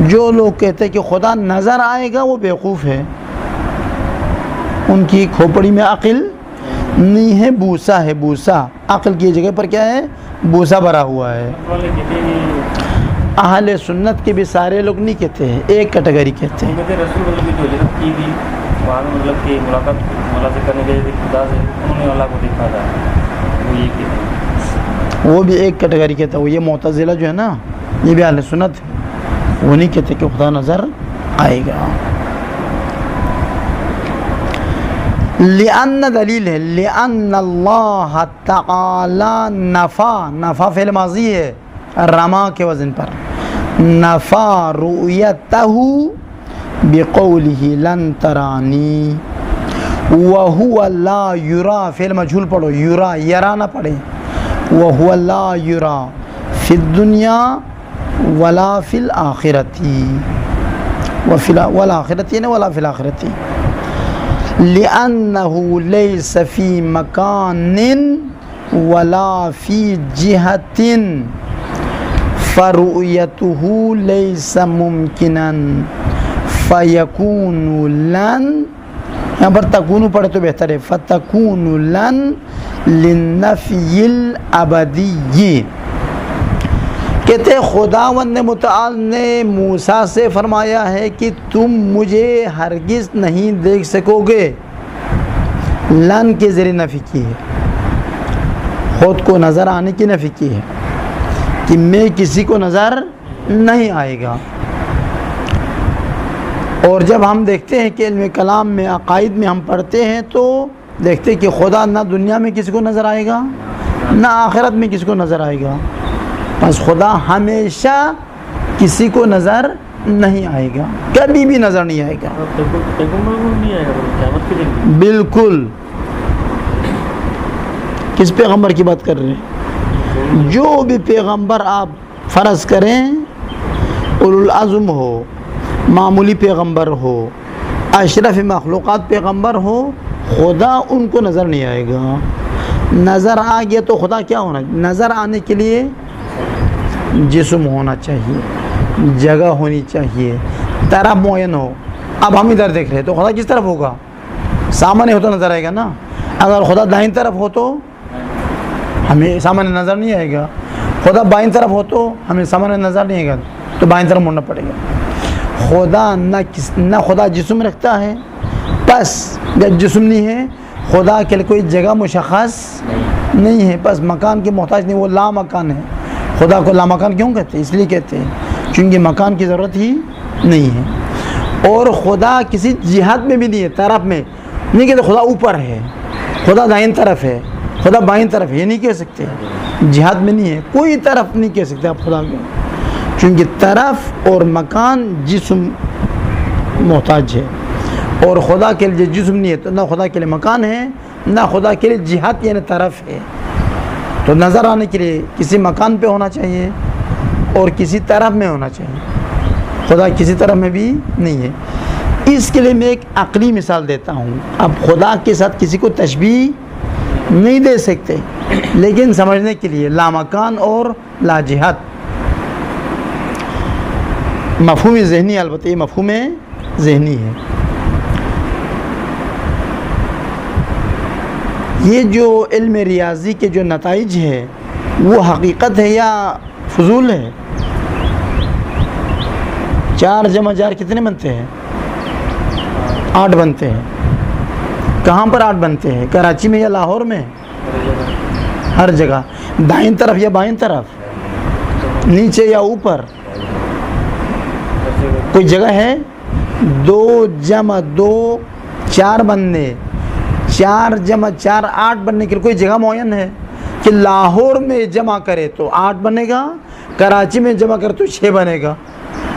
جو لوگ کہتے ہیں کہ خدا نظر آئے گا وہ بیوقوف ہے، ان کی کھوپڑی میں عقل نہیں ہے، بوسا ہے، بوسا۔ عقل کی جگہ پر کیا ہے؟ بوسا بھرا ہوا ہے۔ اہل سنت کے بھی سارے لوگ نہیں کہتے ہیں، ایک کیٹیگری کہتے ہیں۔ وہ بھی ایک کیٹیگری کہتا ہے، وہ یہ معتزلہ جو ہے نا، یہ بھی اہل سنت ہے، وہ نہیں کہتے کہ خدا نظر آئے گا۔ لأن دلیل ہے، لأن اللہ تعالی نفا فعل ماضی ہے رما کے وزن پر، نفا رؤیتہ بقولہ لن ترانی، وہو لا یرا، فعل مجہول پڑھو، یرا یرا نہ پڑھے، وہو لا یرا فی الدنیا ولا فی الآخرتی، والآخرتی نے ولا فی الآخرتی، لأنہ لیس فی مکان ولا فی جہت فرؤیتہ لیس ممکنا فیکون لن، یہاں پر تکون پڑھے تو بہتر ہے، فتکون لن للنفی الابدی۔ کہتے خداوند متعال نے موسیٰ سے فرمایا ہے کہ تم مجھے ہرگز نہیں دیکھ سکو گے، لن کے ذریعے نفی کی ہے، خود کو نظر آنے کی نفی کی ہے کہ میں کسی کو نظر نہیں آئے گا۔ اور جب ہم دیکھتے ہیں کہ علم کلام میں عقائد میں ہم پڑھتے ہیں تو دیکھتے ہیں کہ خدا نہ دنیا میں کسی کو نظر آئے گا نہ آخرت میں کسی کو نظر آئے گا، بس خدا ہمیشہ کسی کو نظر نہیں آئے گا، کبھی بھی نظر نہیں آئے گا۔ بالکل، کس پیغمبر کی بات کر رہے ہیں؟ جو بھی پیغمبر آپ فرض کریں، اولو العزم ہو، معمولی پیغمبر ہو، اشرف مخلوقات پیغمبر ہو، خدا ان کو نظر نہیں آئے گا۔ نظر آ گیا تو خدا کیا ہونا؟ نظر آنے کے لیے جسم ہونا چاہیے، جگہ ہونی چاہیے، طرف معین ہو۔ اب ہم ادھر دیکھ رہے تو خدا کس طرف ہوگا؟ سامنے ہو تو نظر آئے گا نا۔ اگر خدا دائیں طرف ہو تو ہمیں سامنے نظر نہیں آئے گا، خدا بائیں طرف ہو تو ہمیں سامنے نظر نہیں آئے گا، تو بائیں طرف مڑنا پڑے گا۔ خدا نہ خدا جسم رکھتا ہے، بس جب جسم نہیں ہے خدا کے لیے کوئی جگہ مشخص نہیں ہے، بس مکان کے محتاج نہیں، وہ لا مکان ہے۔ خدا کو لا مکان کیوں کہتے ہیں؟ اس لیے کہتے ہیں کیونکہ مکان کی ضرورت ہی نہیں ہے۔ اور خدا کسی جہت میں بھی نہیں ہے، طرف میں نہیں کہتے خدا اوپر ہے، خدا دائیں طرف ہے، خدا بائیں طرف ہے، یہ نہیں کہہ سکتے، جہت میں نہیں ہے، کوئی طرف نہیں کہہ سکتے آپ خدا کو، کیونکہ طرف اور مکان جسم محتاج ہے، اور خدا کے لیے جسم نہیں ہے تو نہ خدا کے لیے مکان ہے نہ خدا کے لیے جہت یعنی طرف ہے۔ تو نظر آنے کے لیے کسی مکان پہ ہونا چاہیے اور کسی طرف میں ہونا چاہیے۔ خدا کسی طرح میں بھی نہیں ہے. اس کے لیے میں ایک عقلی مثال دیتا ہوں. اب خدا کے ساتھ کسی کو تشبیہ نہیں دے سکتے، لیکن سمجھنے کے لیے لامکان اور لاجہت، مفہوم ذہنی، البتہ یہ مفہوم ذہنی ہے. یہ جو علم ریاضی کے جو نتائج ہے وہ حقیقت ہے یا فضول ہے؟ 4 جمع 4 کتنے بنتے ہیں؟ 8 بنتے ہیں. کہاں پر 8 بنتے ہیں؟ کراچی میں یا لاہور میں؟ ہر جگہ. دائیں طرف یا بائیں طرف، نیچے یا اوپر؟ کوئی جگہ ہے 2 جمع 2 4 بننے، 4 جمع 4 8 بننے کے لیے کوئی جگہ معین ہے کہ لاہور میں جمع کرے تو 8 بنے گا، کراچی میں جمع کرے تو 6 بنے گا؟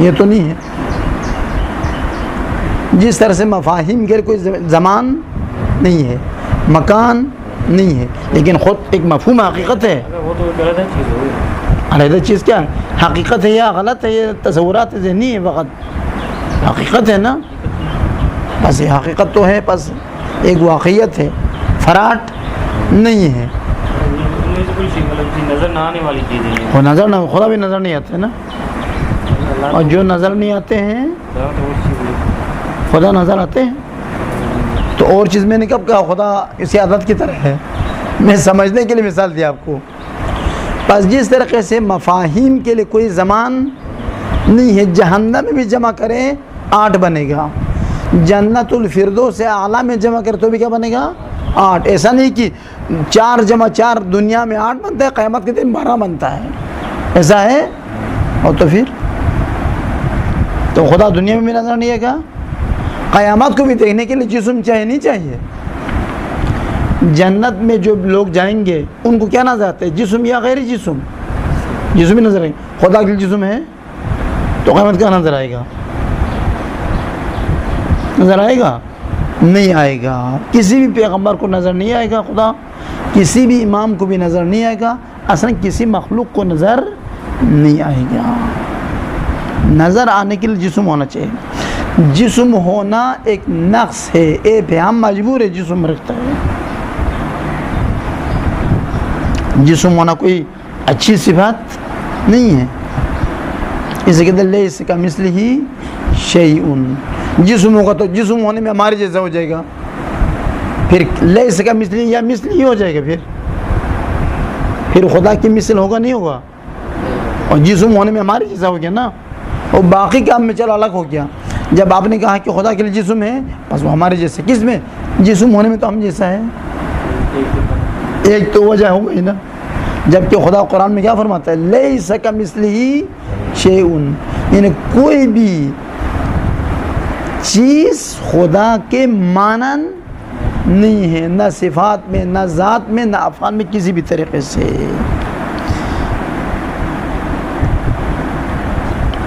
یہ تو نہیں ہے. جس طرح سے مفاہیم کے کوئی زمان نہیں ہے، مکان نہیں ہے، لیکن خود ایک مفہوم حقیقت ہے. وہ تو علیحدہ چیز کیا ہے؟ حقیقت ہے یا غلط ہے؟ یہ تصورات ذہنی ہے، فقط حقیقت ہے نا. بس یہ حقیقت تو ہے، بس ایک واقعیت ہے، فراٹ نہیں ہے. نظر نہ آنے والی چیزیں، وہ نظر نہ، خدا بھی نظر نہیں آتے نا. اور جو نظر نہیں آتے ہیں خدا نظر آتے ہیں. تو اور چیز میں نے کب کہا خدا اسی عادت کی طرح ہے؟ میں سمجھنے کے لیے مثال دیا آپ کو. بس جس طریقے سے مفاہیم کے لیے کوئی زمان نہیں ہے، جہنم میں بھی جمع کریں 8 بنے گا، جنت الفردوس سے اعلیٰ میں جمع کرے تو بھی کیا بنے گا؟ 8. ایسا نہیں کہ 4 جمع 4 دنیا میں 8 بنتا ہے، قیامت کے دن 12 بنتا ہے، ایسا ہے؟ اور تو پھر تو خدا دنیا میں بھی نظر نہیں آئے گا، قیامت کو بھی دیکھنے کے لیے جسم چاہیے نہیں چاہیے؟ جنت میں جو لوگ جائیں گے ان کو کیا نظر آتا ہے؟ جسم یا غیر جسم؟ جسم ہی نظر آئے گا. خدا کے جسم ہے تو قیامت کیا نظر آئے گا؟ نظر آئے گا؟ نہیں آئے گا. کسی بھی پیغمبر کو نظر نہیں آئے گا خدا، کسی بھی امام کو بھی نظر نہیں آئے گا، اصلا کسی مخلوق کو نظر نہیں آئے گا. نظر آنے کے لیے جسم ہونا چاہیے. جسم ہونا ایک نقص ہے، ایپ ہے، ہم مجبور ہے جسم رکھتا ہے. جسم ہونا کوئی اچھی صفات نہیں ہے. اسے کہتے ہیں لیس کمثلہ شیء. جسم ہوگا تو جسم ہونے میں ہمارے جیسا ہو جائے گا، پھر لیس کمثلہ یا مثل ہی ہو جائے گا. پھر خدا کی مثل ہوگا نہیں ہوگا؟ اور جسم ہونے میں ہمارے جیسا ہو گیا نا، اور باقی کام میں چلو الگ ہو گیا. جب آپ نے کہا کہ خدا کے لیے جسم ہے، بس وہ ہمارے جیسے. کس میں؟ جسم ہونے میں تو ہم جیسا ہے. ایک تو وجہ ہو گئی نا. جبکہ خدا قرآن میں کیا فرماتا ہے؟ لیس کمثلہ شیء، یعنی کوئی بھی چیز خدا کے مانند نہیں ہے، نہ صفات میں، نہ ذات میں، نہ افعال میں، کسی بھی طریقے سے.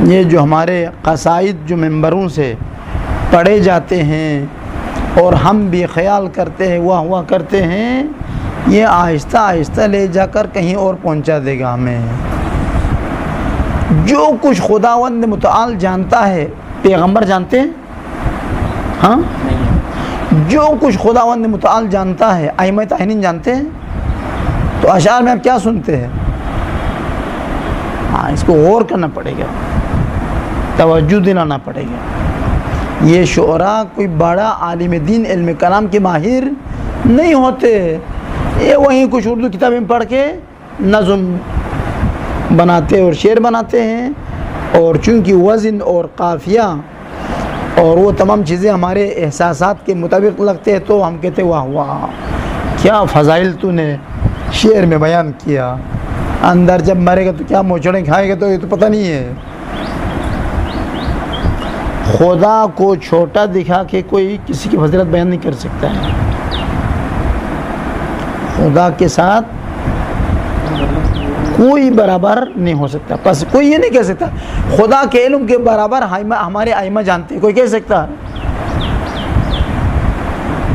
یہ جو ہمارے قصائد جو ممبروں سے پڑھے جاتے ہیں اور ہم بھی خیال کرتے ہیں، واہ واہ کرتے ہیں، یہ آہستہ آہستہ لے جا کر کہیں اور پہنچا دے گا ہمیں. جو کچھ خداوند متعال جانتا ہے پیغمبر جانتے ہیں؟ ہاں، جو کچھ خداوند متعال جانتا ہے ائمہ تعینین جانتے ہیں؟ تو اشعار میں آپ کیا سنتے ہیں؟ ہاں، اس کو غور کرنا پڑے گا، توجہ دلانا پڑے گا. یہ شعراء کوئی بڑا عالم دین علم کلام کے ماہر نہیں ہوتے. یہ وہیں کچھ اردو کتابیں پڑھ کے نظم بناتے اور شعر بناتے ہیں، اور چونکہ وزن اور قافیہ اور وہ تمام چیزیں ہمارے احساسات کے مطابق لگتے ہیں تو ہم کہتے واہ واہ کیا فضائل تو نے شعر میں بیان کیا. اندر جب مرے گا تو کیا موچڑیں کھائے گا تو یہ تو پتہ نہیں ہے. خدا کو چھوٹا دکھا کے کوئی کسی کی فضیلت بیان نہیں کر سکتا ہے. خدا کے ساتھ کوئی برابر نہیں ہو سکتا. بس کوئی یہ نہیں کہہ سکتا خدا کے علم کے برابر ہمارے ائمہ جانتے ہیں. کوئی کہہ سکتا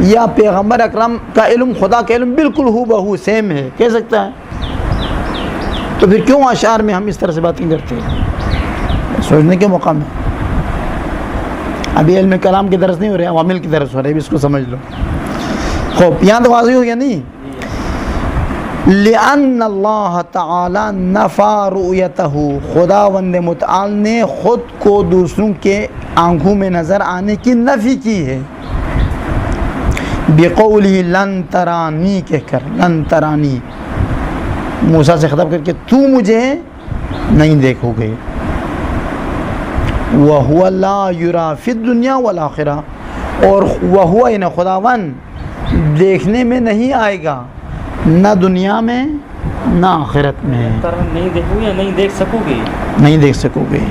یا پیغمبر اکرم کا علم خدا کا علم بالکل ہو بہو سیم ہے؟ کہہ سکتا ہے؟ تو پھر کیوں اشعار میں ہم اس طرح سے باتیں کرتے ہیں؟ سوچنے کے موقع میں ابھی علم کلام کی درس نہیں ہو رہے، عوامل کی درس ہو رہے، ابھی اس کو سمجھ لو. خوب یہاں تو واضح ہو گیا نہیں؟ لِأَنَّ اللَّهَ تَعَالَى نَفَى رُؤْيَتَهُ، خداوند متعال نے خود کو دوسروں کے آنکھوں میں نظر آنے کی نفی کی ہے. بِقَوْلِهِ لَن تَرَانِي کہہ کر، لن ترانی موسیٰ سے خطاب کر کے تو مجھے نہیں دیکھو گے. وَهُوَ لَا يُرَى فِي الدُّنْيَا وَالْآخِرَةِ، اور وَهُوَ یعنی خداوند دیکھنے میں نہیں آئے گا، نہ دنیا میں نہ آخرت میں. نہیں دیکھو یا نہیں دیکھ سکو گے؟ نہیں دیکھ سکو گے،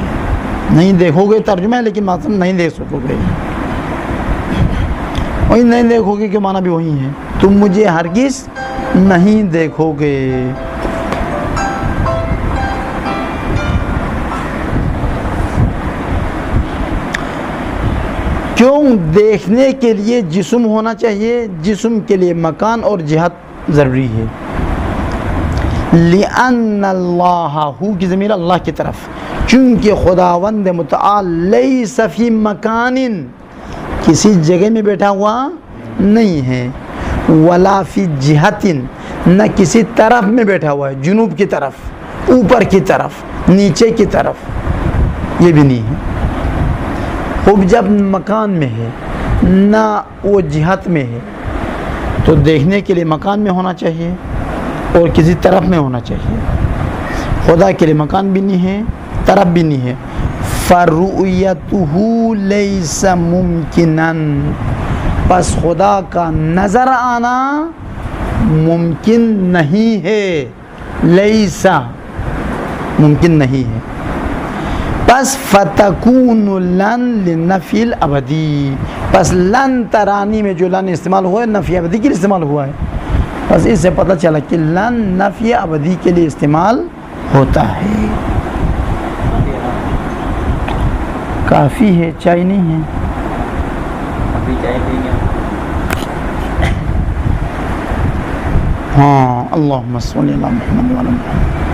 نہیں دیکھو گے ترجمہ ہے، لیکن مطلب نہیں دیکھ سکو گے. وہی نہیں دیکھو گے کہ معنی بھی وہی ہے، تم مجھے ہرگز نہیں دیکھو گے. کیوں؟ دیکھنے کے لیے جسم ہونا چاہیے، جسم کے لیے مکان اور جہت ضروری ہے. لِأَنَّ اللَّهَ، ہو کی ضمیر اللہ کی طرف، چونکہ خداوند متعال لیس فی مکان، کسی جگہ میں بیٹھا ہوا نہیں ہے، ولا فی جہت، نہ کسی طرف میں بیٹھا ہوا ہے، جنوب کی طرف، اوپر کی طرف، نیچے کی طرف، یہ بھی نہیں ہے. خوب جب مکان میں ہے نہ وہ جہت میں ہے تو دیکھنے کے لیے مکان میں ہونا چاہیے اور کسی طرف میں ہونا چاہیے. خدا کے لیے مکان بھی نہیں ہے، طرف بھی نہیں ہے. فَرُؤْيَتُهُ لَيْسَ مُمْكِنًا، پس خدا کا نظر آنا ممکن نہیں ہے. لیسا ممکن نہیں ہے. پس فتکون لن لنفی الابدی، پس لن ترانی میں جو لن استعمال ہوا ہے نفی ابدی کے لیے استعمال ہوا ہے. بس اس سے پتہ چلا کہ لن نفی ابدی کے لیے استعمال ہوتا ہے. کافی ہے، چائے نہیں ہے؟ ابھی چائے پی گیا. ہاں. اللہم صلی علی محمد وعلی محمد.